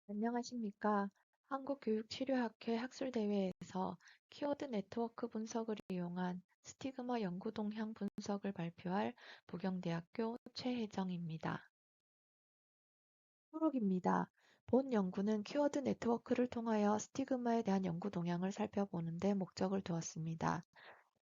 안녕하십니까. 한국교육치료학회 학술대회에서 키워드 네트워크 분석을 이용한 스티그마 연구 동향 분석을 발표할 부경대학교 최혜정입니다. 수록입니다. 본 연구는 키워드 네트워크를 통하여 스티그마에 대한 연구 동향을 살펴보는 데 목적을 두었습니다.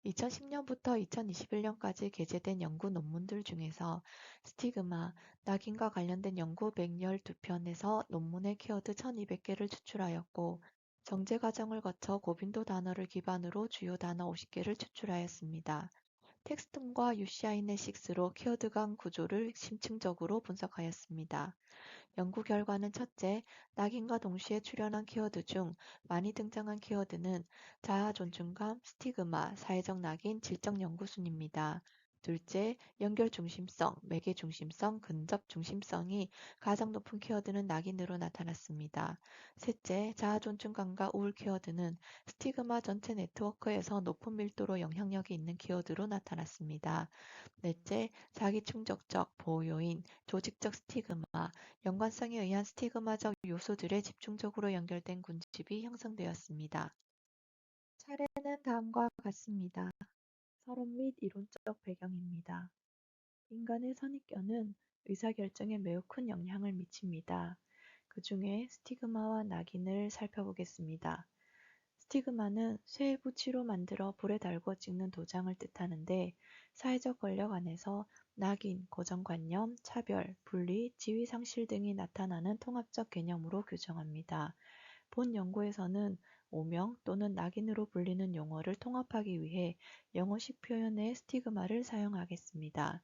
2010년부터 2021년까지 게재된 연구 논문들 중에서 스티그마, 낙인과 관련된 연구 112편에서 논문의 키워드 1200개를 추출하였고, 정제 과정을 거쳐 고빈도 단어를 기반으로 주요 단어 50개를 추출하였습니다. 텍스tum과 UCI넷6로 키워드 간 구조를 심층적으로 분석하였습니다. 연구 결과는 첫째, 낙인과 동시에 출현한 키워드 중 많이 등장한 키워드는 자아 존중감, 스티그마, 사회적 낙인, 질적 연구순입니다. 둘째, 연결 중심성, 매개 중심성, 근접 중심성이 가장 높은 키워드는 낙인으로 나타났습니다. 셋째, 자아 존중감과 우울 키워드는 스티그마 전체 네트워크에서 높은 밀도로 영향력이 있는 키워드로 나타났습니다. 넷째, 자기충족적 보호 요인, 조직적 스티그마, 연관성에 의한 스티그마적 요소들에 집중적으로 연결된 군집이 형성되었습니다. 차례는 다음과 같습니다. 서론 및 이론적 배경입니다. 인간의 선입견은 의사결정에 매우 큰 영향을 미칩니다. 그 중에 스티그마와 낙인을 살펴보겠습니다. 스티그마는 쇠의 부치로 만들어 불에 달고 찍는 도장을 뜻하는데, 사회적 권력 안에서 낙인, 고정관념, 차별, 분리, 지위 상실 등이 나타나는 통합적 개념으로 규정합니다. 본 연구에서는 오명 또는 낙인으로 불리는 용어를 통합하기 위해 영어식 표현의 스티그마를 사용하겠습니다.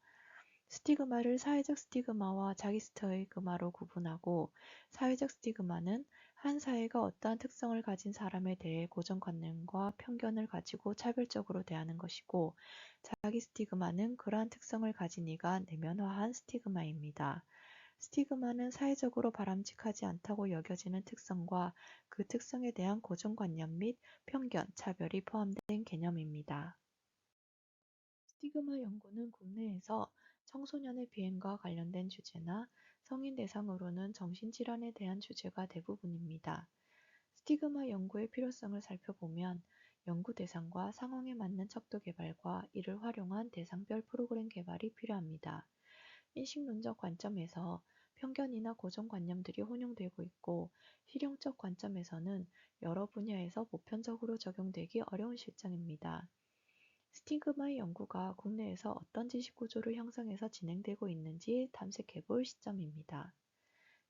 스티그마를 사회적 스티그마와 자기 스티그마로 구분하고, 사회적 스티그마는 한 사회가 어떠한 특성을 가진 사람에 대해 고정관념과 편견을 가지고 차별적으로 대하는 것이고, 자기 스티그마는 그러한 특성을 가진 이가 내면화한 스티그마입니다. 스티그마는 사회적으로 바람직하지 않다고 여겨지는 특성과 그 특성에 대한 고정관념 및 편견, 차별이 포함된 개념입니다. 스티그마 연구는 국내에서 청소년의 비행과 관련된 주제나 성인 대상으로는 정신질환에 대한 주제가 대부분입니다. 스티그마 연구의 필요성을 살펴보면 연구 대상과 상황에 맞는 척도 개발과 이를 활용한 대상별 프로그램 개발이 필요합니다. 인식론적 관점에서 편견이나 고정관념들이 혼용되고 있고, 실용적 관점에서는 여러 분야에서 보편적으로 적용되기 어려운 실정입니다. 스티그마 연구가 국내에서 어떤 지식구조를 형성해서 진행되고 있는지 탐색해볼 시점입니다.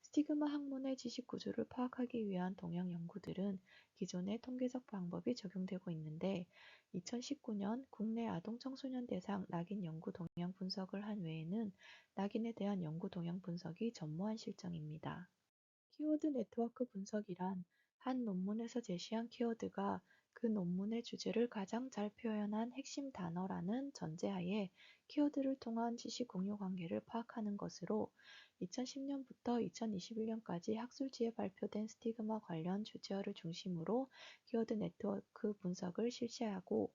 스티그마 학문의 지식구조를 파악하기 위한 동양 연구들은 기존의 통계적 방법이 적용되고 있는데, 2019년 국내 아동 청소년 대상 낙인 연구 동향 분석을 한 외에는 낙인에 대한 연구 동향 분석이 전무한 실정입니다. 키워드 네트워크 분석이란 한 논문에서 제시한 키워드가 그 논문의 주제를 가장 잘 표현한 핵심 단어라는 전제하에 키워드를 통한 지식 공유 관계를 파악하는 것으로, 2010년부터 2021년까지 학술지에 발표된 스티그마 관련 주제어를 중심으로 키워드 네트워크 분석을 실시하고,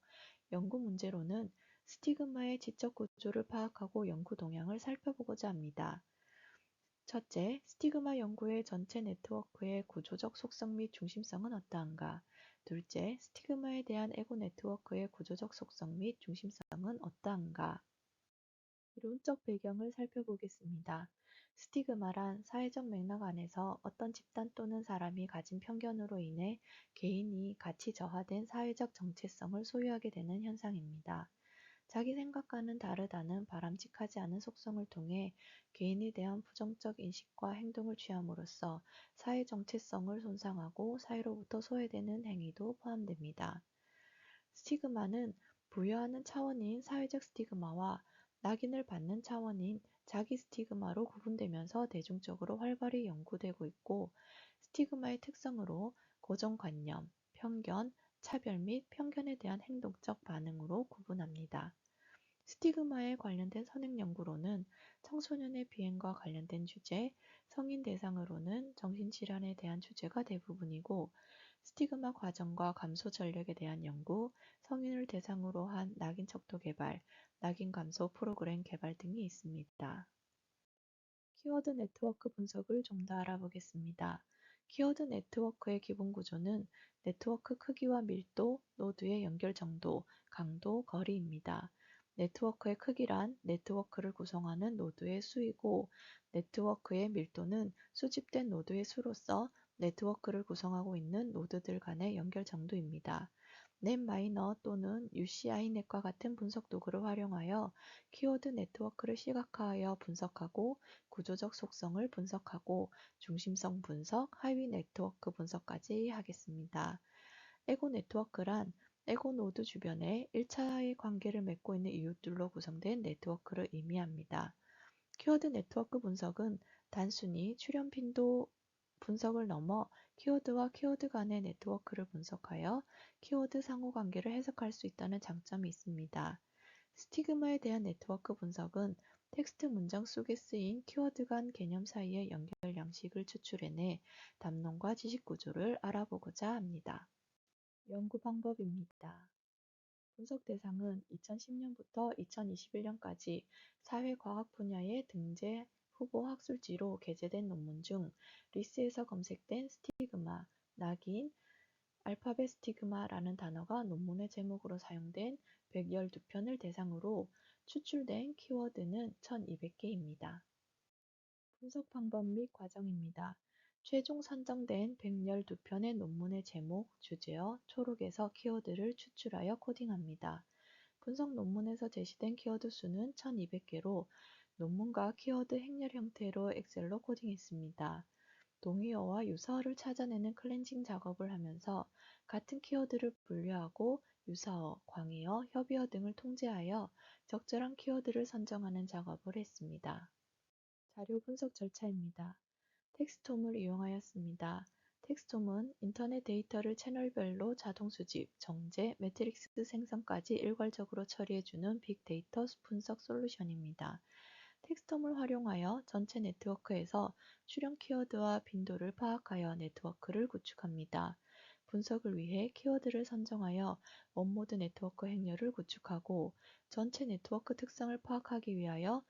연구 문제로는 스티그마의 지적 구조를 파악하고 연구 동향을 살펴보고자 합니다. 첫째, 스티그마 연구의 전체 네트워크의 구조적 속성 및 중심성은 어떠한가? 둘째, 스티그마에 대한 에고 네트워크의 구조적 속성 및 중심성은 어떠한가? 이론적 배경을 살펴보겠습니다. 스티그마란 사회적 맥락 안에서 어떤 집단 또는 사람이 가진 편견으로 인해 개인이 가치 저하된 사회적 정체성을 소유하게 되는 현상입니다. 자기 생각과는 다르다는 바람직하지 않은 속성을 통해 개인에 대한 부정적 인식과 행동을 취함으로써 사회 정체성을 손상하고 사회로부터 소외되는 행위도 포함됩니다. 스티그마는 부여하는 차원인 사회적 스티그마와 낙인을 받는 차원인 자기 스티그마로 구분되면서 대중적으로 활발히 연구되고 있고, 스티그마의 특성으로 고정관념, 편견, 차별 및 편견에 대한 행동적 반응으로 구분합니다. 스티그마에 관련된 선행 연구로는 청소년의 비행과 관련된 주제, 성인 대상으로는 정신질환에 대한 주제가 대부분이고, 스티그마 과정과 감소 전략에 대한 연구, 성인을 대상으로 한 낙인 척도 개발, 낙인 감소 프로그램 개발 등이 있습니다. 키워드 네트워크 분석을 좀 더 알아보겠습니다. 키워드 네트워크의 기본 구조는 네트워크 크기와 밀도, 노드의 연결 정도, 강도, 거리입니다. 네트워크의 크기란 네트워크를 구성하는 노드의 수이고, 네트워크의 밀도는 수집된 노드의 수로서 네트워크를 구성하고 있는 노드들 간의 연결 정도입니다. 넷마이너 또는 UCI넷과 같은 분석 도구를 활용하여 키워드 네트워크를 시각화하여 분석하고, 구조적 속성을 분석하고, 중심성 분석, 하위 네트워크 분석까지 하겠습니다. 에고 네트워크란 에고 노드 주변에 1차의 관계를 맺고 있는 이웃들로 구성된 네트워크를 의미합니다. 키워드 네트워크 분석은 단순히 출현 빈도 분석을 넘어 키워드와 키워드 간의 네트워크를 분석하여 키워드 상호관계를 해석할 수 있다는 장점이 있습니다. 스티그마에 대한 네트워크 분석은 텍스트 문장 속에 쓰인 키워드 간 개념 사이의 연결 양식을 추출해내 담론과 지식 구조를 알아보고자 합니다. 연구 방법입니다. 분석 대상은 2010년부터 2021년까지 사회과학 분야의 등재 후보 학술지로 게재된 논문 중 리스에서 검색된 스티그마, 낙인, 알파벳 스티그마라는 단어가 논문의 제목으로 사용된 112편을 대상으로 추출된 키워드는 1200개입니다. 분석 방법 및 과정입니다. 최종 선정된 112편의 논문의 제목, 주제어, 초록에서 키워드를 추출하여 코딩합니다. 분석 논문에서 제시된 키워드 수는 1200개로 논문과 키워드 행렬 형태로 엑셀로 코딩했습니다. 동의어와 유사어를 찾아내는 클렌징 작업을 하면서 같은 키워드를 분류하고 유사어, 광의어, 협의어 등을 통제하여 적절한 키워드를 선정하는 작업을 했습니다. 자료 분석 절차입니다. 텍스톰을 이용하였습니다. 텍스톰은 인터넷 데이터를 채널별로 자동 수집, 정제, 매트릭스 생성까지 일괄적으로 처리해주는 빅데이터 분석 솔루션입니다. 텍스톰을 활용하여 전체 네트워크에서 출현 키워드와 빈도를 파악하여 네트워크를 구축합니다. 분석을 위해 키워드를 선정하여 원모드 네트워크 행렬을 구축하고 전체 네트워크 특성을 파악하기 위하여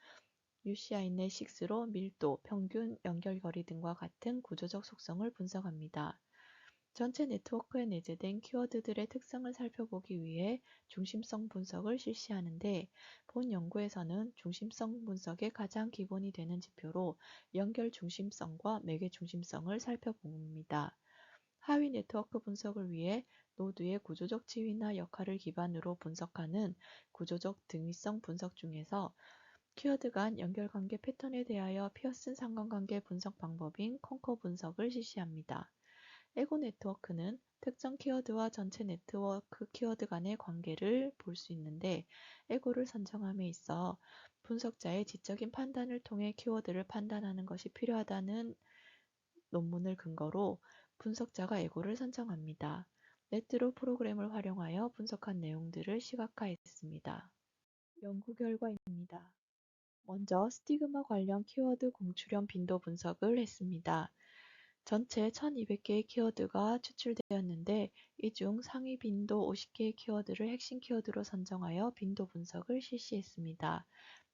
UCINet6로 밀도, 평균, 연결거리 등과 같은 구조적 속성을 분석합니다. 전체 네트워크에 내재된 키워드들의 특성을 살펴보기 위해 중심성 분석을 실시하는데, 본 연구에서는 중심성 분석의 가장 기본이 되는 지표로 연결 중심성과 매개 중심성을 살펴봅니다. 하위 네트워크 분석을 위해 노드의 구조적 지위나 역할을 기반으로 분석하는 구조적 등위성 분석 중에서 키워드 간 연결관계 패턴에 대하여 피어슨 상관관계 분석 방법인 콩커 분석을 실시합니다. 에고 네트워크는 특정 키워드와 전체 네트워크 키워드 간의 관계를 볼 수 있는데, 에고를 선정함에 있어 분석자의 지적인 판단을 통해 키워드를 판단하는 것이 필요하다는 논문을 근거로 분석자가 에고를 선정합니다. 네트로 프로그램을 활용하여 분석한 내용들을 시각화했습니다. 연구 결과입니다. 먼저 스티그마 관련 키워드 공출현 빈도 분석을 했습니다. 전체 1200개의 키워드가 추출되었는데, 이 중 상위 빈도 50개의 키워드를 핵심 키워드로 선정하여 빈도 분석을 실시했습니다.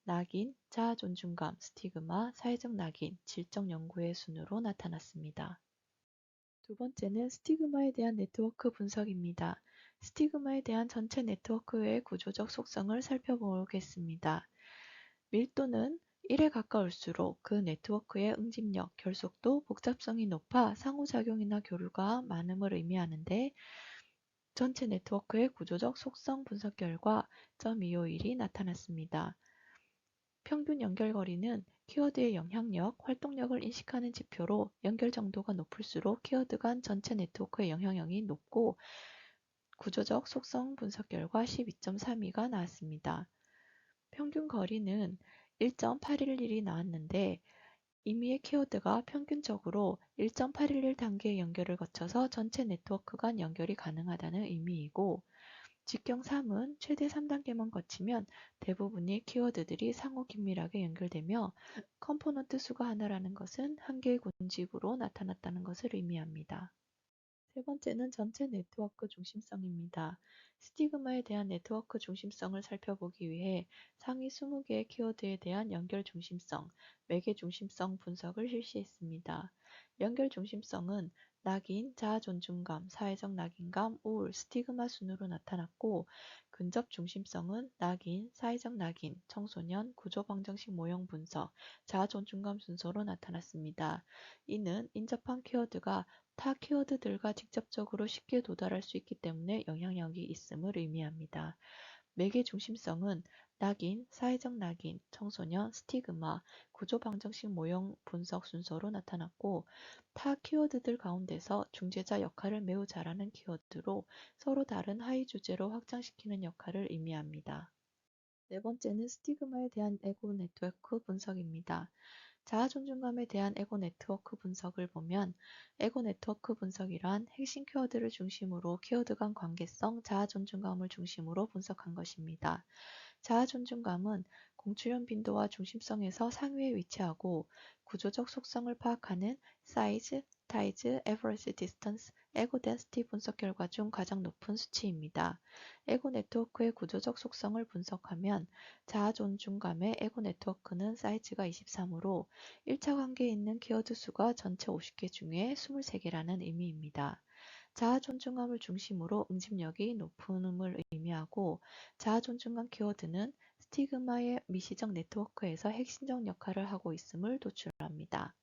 낙인, 자아 존중감, 스티그마, 사회적 낙인, 질적 연구의 순으로 나타났습니다. 두 번째는 스티그마에 대한 네트워크 분석입니다. 스티그마에 대한 전체 네트워크의 구조적 속성을 살펴보겠습니다. 밀도는 1에 가까울수록 그 네트워크의 응집력, 결속도, 복잡성이 높아 상호작용이나 교류가 많음을 의미하는데, 전체 네트워크의 구조적 속성 분석 결과 0.251이 나타났습니다. 평균 연결거리는 키워드의 영향력, 활동력을 인식하는 지표로 연결 정도가 높을수록 키워드 간 전체 네트워크의 영향력이 높고, 구조적 속성 분석 결과 12.32가 나왔습니다. 평균 거리는 1.811이 나왔는데, 임의의 키워드가 평균적으로 1.811 단계의 연결을 거쳐서 전체 네트워크 간 연결이 가능하다는 의미이고, 직경 3은 최대 3단계만 거치면 대부분의 키워드들이 상호 긴밀하게 연결되며, 컴포넌트 수가 하나라는 것은 한 개의 군집으로 나타났다는 것을 의미합니다. 세 번째는 전체 네트워크 중심성입니다. 스티그마에 대한 네트워크 중심성을 살펴보기 위해 상위 20개의 키워드에 대한 연결 중심성, 매개 중심성 분석을 실시했습니다. 연결 중심성은 낙인, 자아 존중감, 사회적 낙인감, 우울, 스티그마 순으로 나타났고, 근접 중심성은 낙인, 사회적 낙인, 청소년, 구조 방정식 모형 분석, 자아 존중감 순서로 나타났습니다. 이는 인접한 키워드가 타 키워드들과 직접적으로 쉽게 도달할 수 있기 때문에 영향력이 있음을 의미합니다. 매개 중심성은 낙인, 사회적 낙인, 청소년, 스티그마, 구조 방정식 모형 분석 순서로 나타났고, 타 키워드들 가운데서 중재자 역할을 매우 잘하는 키워드로 서로 다른 하위 주제로 확장시키는 역할을 의미합니다. 네 번째는 스티그마에 대한 에고 네트워크 분석입니다. 자아 존중감에 대한 에고 네트워크 분석을 보면 에고 네트워크 분석이란 핵심 키워드를 중심으로 키워드 간 관계성, 자아 존중감을 중심으로 분석한 것입니다. 자아 존중감은 공출현 빈도와 중심성에서 상위에 위치하고 구조적 속성을 파악하는 사이즈, 타이즈, 에버리지 디스턴스, 에고 덴시티 분석 결과 중 가장 높은 수치입니다. 에고 네트워크의 구조적 속성을 분석하면 자아 존중감의 에고 네트워크는 사이즈가 23으로 1차 관계에 있는 키워드 수가 전체 50개 중에 23개라는 의미입니다. 자아 존중감을 중심으로 응집력이 높음을 의미하고 자아 존중감 키워드는 스티그마의 미시적 네트워크에서 핵심적 역할을 하고 있음을 도출합니다.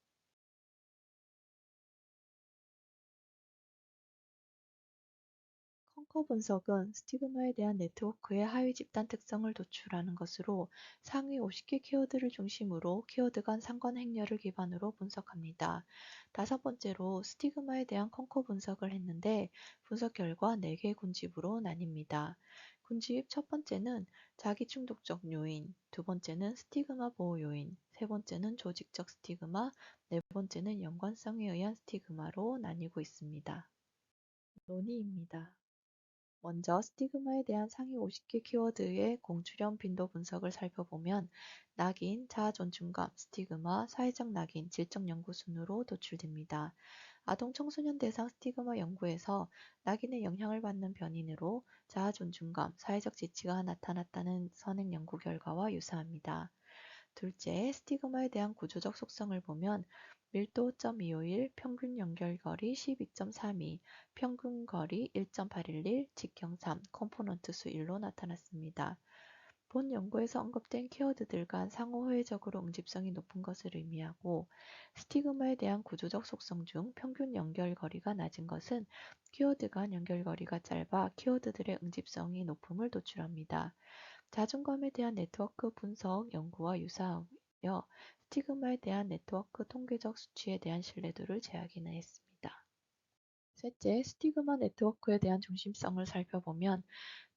컨커 분석은 스티그마에 대한 네트워크의 하위 집단 특성을 도출하는 것으로 상위 50개 키워드를 중심으로 키워드 간 상관 행렬을 기반으로 분석합니다. 다섯 번째로 스티그마에 대한 컨커 분석을 했는데 분석 결과 4개 군집으로 나뉩니다. 군집 첫 번째는 자기 충독적 요인, 두 번째는 스티그마 보호 요인, 세 번째는 조직적 스티그마, 네 번째는 연관성에 의한 스티그마로 나뉘고 있습니다. 논의입니다. 먼저 스티그마에 대한 상위 50개 키워드의 공출현 빈도 분석을 살펴보면 낙인, 자아 존중감, 스티그마, 사회적 낙인, 질적 연구 순으로 도출됩니다. 아동 청소년 대상 스티그마 연구에서 낙인의 영향을 받는 변인으로 자아 존중감, 사회적 지치가 나타났다는 선행 연구 결과와 유사합니다. 둘째, 스티그마에 대한 구조적 속성을 보면 밀도 5.251, 평균 연결거리 12.32, 평균 거리 1.811, 직경 3, 컴포넌트 수 1로 나타났습니다. 본 연구에서 언급된 키워드들 간 상호회적으로 응집성이 높은 것을 의미하고 스티그마에 대한 구조적 속성 중 평균 연결거리가 낮은 것은 키워드 간 연결거리가 짧아 키워드들의 응집성이 높음을 도출합니다. 자존감에 대한 네트워크 분석 연구와 유사하여 스티그마에 대한 네트워크 통계적 수치에 대한 신뢰도를 재확인했습니다. 셋째, 스티그마 네트워크에 대한 중심성을 살펴보면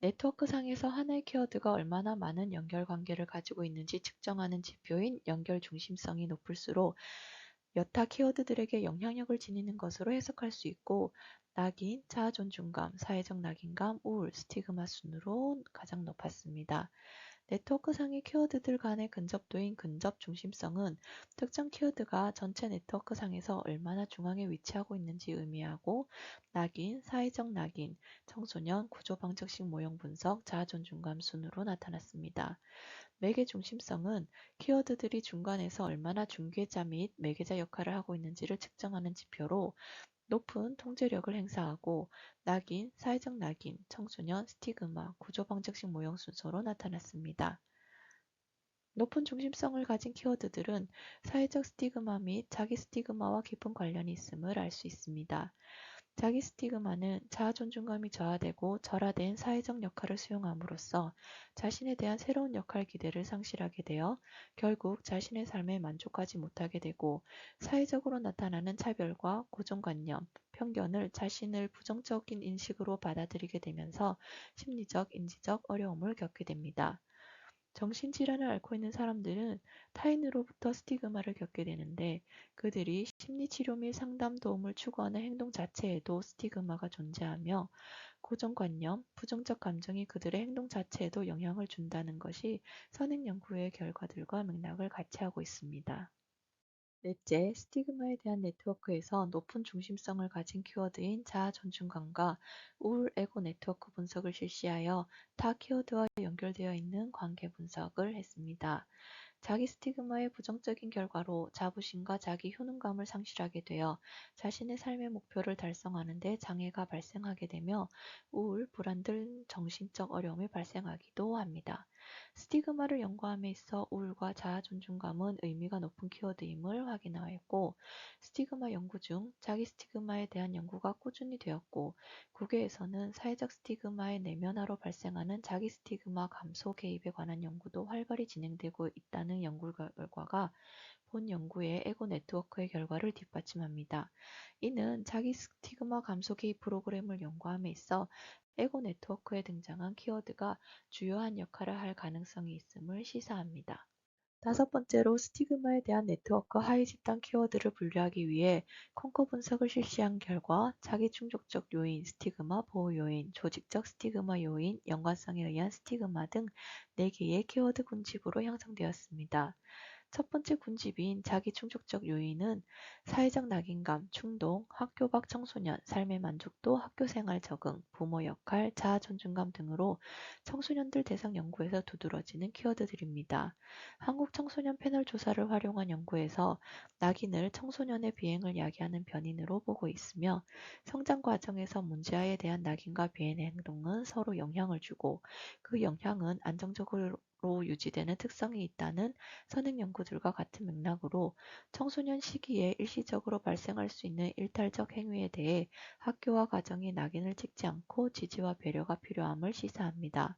네트워크 상에서 하나의 키워드가 얼마나 많은 연결관계를 가지고 있는지 측정하는 지표인 연결 중심성이 높을수록 여타 키워드들에게 영향력을 지니는 것으로 해석할 수 있고 낙인, 자아 존중감, 사회적 낙인감, 우울, 스티그마 순으로 가장 높았습니다. 네트워크상의 키워드들 간의 근접도인 근접 중심성은 특정 키워드가 전체 네트워크상에서 얼마나 중앙에 위치하고 있는지 의미하고 낙인, 사회적 낙인, 청소년, 구조방정식 모형 분석, 자아존중감 순으로 나타났습니다. 매개 중심성은 키워드들이 중간에서 얼마나 중개자 및 매개자 역할을 하고 있는지를 측정하는 지표로 높은 통제력을 행사하고 낙인, 사회적 낙인, 청소년, 스티그마, 구조방정식 모형 순서로 나타났습니다. 높은 중심성을 가진 키워드들은 사회적 스티그마 및 자기 스티그마와 깊은 관련이 있음을 알 수 있습니다. 자기 스티그마는 자아 존중감이 저하되고 절하된 사회적 역할을 수용함으로써 자신에 대한 새로운 역할 기대를 상실하게 되어 결국 자신의 삶에 만족하지 못하게 되고 사회적으로 나타나는 차별과 고정관념, 편견을 자신을 부정적인 인식으로 받아들이게 되면서 심리적, 인지적 어려움을 겪게 됩니다. 정신질환을 앓고 있는 사람들은 타인으로부터 스티그마를 겪게 되는데 그들이 심리치료 및 상담 도움을 추구하는 행동 자체에도 스티그마가 존재하며 고정관념, 부정적 감정이 그들의 행동 자체에도 영향을 준다는 것이 선행 연구의 결과들과 맥락을 같이 하고 있습니다. 넷째, 스티그마에 대한 네트워크에서 높은 중심성을 가진 키워드인 자아 존중감과 우울 에고 네트워크 분석을 실시하여 타 키워드와 연결되어 있는 관계 분석을 했습니다. 자기 스티그마의 부정적인 결과로 자부심과 자기 효능감을 상실하게 되어 자신의 삶의 목표를 달성하는 데 장애가 발생하게 되며 우울, 불안 등 정신적 어려움이 발생하기도 합니다. 스티그마를 연구함에 있어 우울과 자아 존중감은 의미가 높은 키워드임을 확인하였고, 스티그마 연구 중 자기 스티그마에 대한 연구가 꾸준히 되었고, 국외에서는 사회적 스티그마의 내면화로 발생하는 자기 스티그마 감소 개입에 관한 연구도 활발히 진행되고 있다는 연구 결과가 본 연구의 에고 네트워크의 결과를 뒷받침합니다. 이는 자기 스티그마 감소 개입 프로그램을 연구함에 있어 에고 네트워크에 등장한 키워드가 주요한 역할을 할 가능성이 있음을 시사합니다. 다섯 번째로 스티그마에 대한 네트워크 하위 집단 키워드를 분류하기 위해 콩커 분석을 실시한 결과 자기 충족적 요인, 스티그마 보호 요인, 조직적 스티그마 요인, 연관성에 의한 스티그마 등 4개의 키워드 군집으로 형성되었습니다. 첫 번째 군집인 자기 충족적 요인은 사회적 낙인감, 충동, 학교 밖 청소년, 삶의 만족도, 학교생활 적응, 부모 역할, 자아 존중감 등으로 청소년들 대상 연구에서 두드러지는 키워드들입니다. 한국 청소년 패널 조사를 활용한 연구에서 낙인을 청소년의 비행을 야기하는 변인으로 보고 있으며, 성장 과정에서 문제아에 대한 낙인과 비행의 행동은 서로 영향을 주고 그 영향은 안정적으로 유지되는 특성이 있다는 선행 연구들과 같은 맥락으로 청소년 시기에 일시적으로 발생할 수 있는 일탈적 행위에 대해 학교와 가정이 낙인을 찍지 않고 지지와 배려가 필요함을 시사합니다.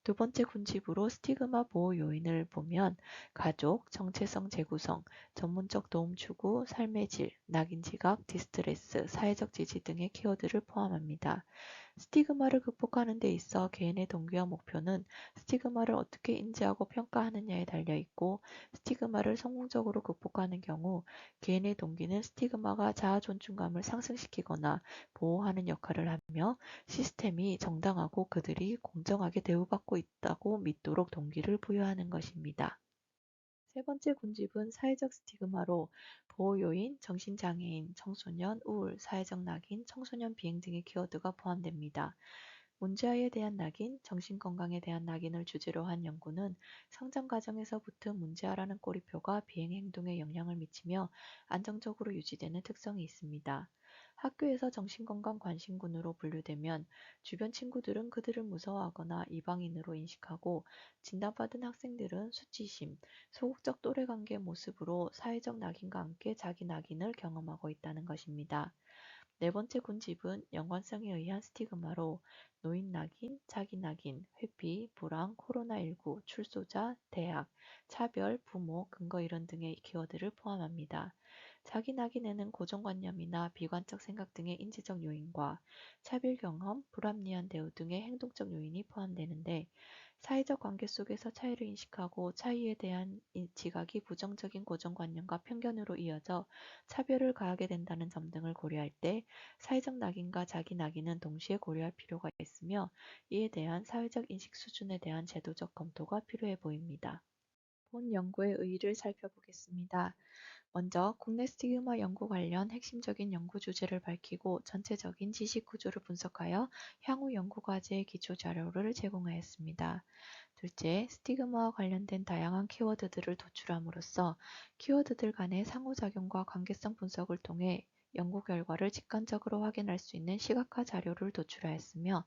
두 번째 군집으로 스티그마 보호 요인을 보면 가족, 정체성 재구성, 전문적 도움 추구, 삶의 질, 낙인 지각, 디스트레스, 사회적 지지 등의 키워드를 포함합니다. 스티그마를 극복하는 데 있어 개인의 동기와 목표는 스티그마를 어떻게 인지하고 평가하느냐에 달려 있고, 스티그마를 성공적으로 극복하는 경우 개인의 동기는 스티그마가 자아 존중감을 상승시키거나 보호하는 역할을 하며, 시스템이 정당하고 그들이 공정하게 대우받고 있다고 믿도록 동기를 부여하는 것입니다. 세 번째 군집은 사회적 스티그마로 보호요인, 정신장애인, 청소년, 우울, 사회적 낙인, 청소년 비행 등의 키워드가 포함됩니다. 문제아에 대한 낙인, 정신건강에 대한 낙인을 주제로 한 연구는 성장 과정에서 붙은 문제아라는 꼬리표가 비행 행동에 영향을 미치며 안정적으로 유지되는 특성이 있습니다. 학교에서 정신건강 관심군으로 분류되면 주변 친구들은 그들을 무서워하거나 이방인으로 인식하고, 진단받은 학생들은 수치심, 소극적 또래관계 모습으로 사회적 낙인과 함께 자기 낙인을 경험하고 있다는 것입니다. 네 번째 군집은 연관성에 의한 스티그마로 노인 낙인, 자기 낙인, 회피, 불황, 코로나19, 출소자, 대학, 차별, 부모, 근거 이론 등의 키워드를 포함합니다. 자기 낙인에는 고정관념이나 비관적 생각 등의 인지적 요인과 차별 경험, 불합리한 대우 등의 행동적 요인이 포함되는데, 사회적 관계 속에서 차이를 인식하고 차이에 대한 지각이 부정적인 고정관념과 편견으로 이어져 차별을 가하게 된다는 점 등을 고려할 때 사회적 낙인과 자기 낙인은 동시에 고려할 필요가 있으며, 이에 대한 사회적 인식 수준에 대한 제도적 검토가 필요해 보입니다. 본 연구의 의의를 살펴보겠습니다. 먼저 국내 스티그마 연구 관련 핵심적인 연구 주제를 밝히고 전체적인 지식 구조를 분석하여 향후 연구 과제의 기초 자료를 제공하였습니다. 둘째, 스티그마와 관련된 다양한 키워드들을 도출함으로써 키워드들 간의 상호작용과 관계성 분석을 통해 연구 결과를 직관적으로 확인할 수 있는 시각화 자료를 도출하였으며,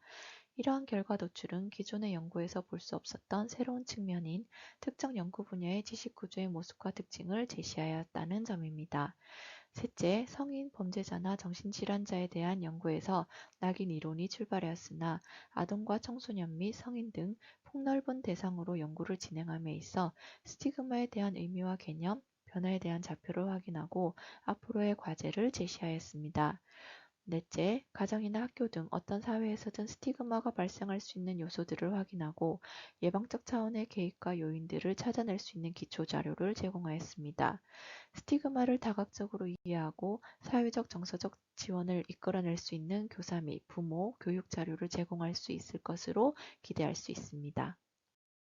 이러한 결과 도출은 기존의 연구에서 볼 수 없었던 새로운 측면인 특정 연구 분야의 지식 구조의 모습과 특징을 제시하였다는 점입니다. 셋째, 성인 범죄자나 정신질환자에 대한 연구에서 낙인 이론이 출발하였으나 아동과 청소년 및 성인 등 폭넓은 대상으로 연구를 진행함에 있어 스티그마에 대한 의미와 개념, 변화에 대한 좌표를 확인하고 앞으로의 과제를 제시하였습니다. 넷째, 가정이나 학교 등 어떤 사회에서든 스티그마가 발생할 수 있는 요소들을 확인하고 예방적 차원의 개입과 요인들을 찾아낼 수 있는 기초 자료를 제공하였습니다. 스티그마를 다각적으로 이해하고 사회적 정서적 지원을 이끌어낼 수 있는 교사 및 부모, 교육 자료를 제공할 수 있을 것으로 기대할 수 있습니다.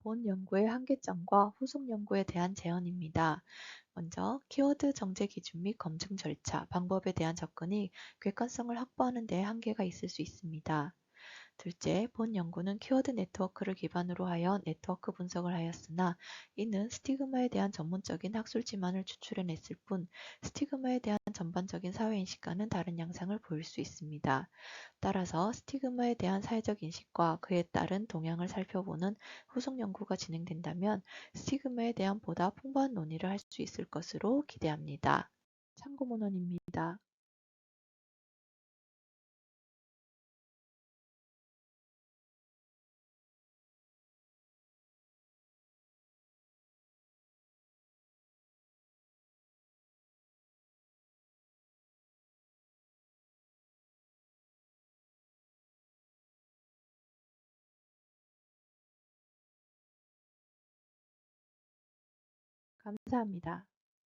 본 연구의 한계점과 후속 연구에 대한 제언입니다. 먼저, 키워드 정제 기준 및 검증 절차, 방법에 대한 접근이 객관성을 확보하는 데 한계가 있을 수 있습니다. 둘째, 본 연구는 키워드 네트워크를 기반으로 하여 네트워크 분석을 하였으나 이는 스티그마에 대한 전문적인 학술지만을 추출해냈을 뿐 스티그마에 대한 전반적인 사회인식과는 다른 양상을 보일 수 있습니다. 따라서 스티그마에 대한 사회적 인식과 그에 따른 동향을 살펴보는 후속 연구가 진행된다면 스티그마에 대한 보다 풍부한 논의를 할 수 있을 것으로 기대합니다. 참고 문헌입니다. 감사합니다.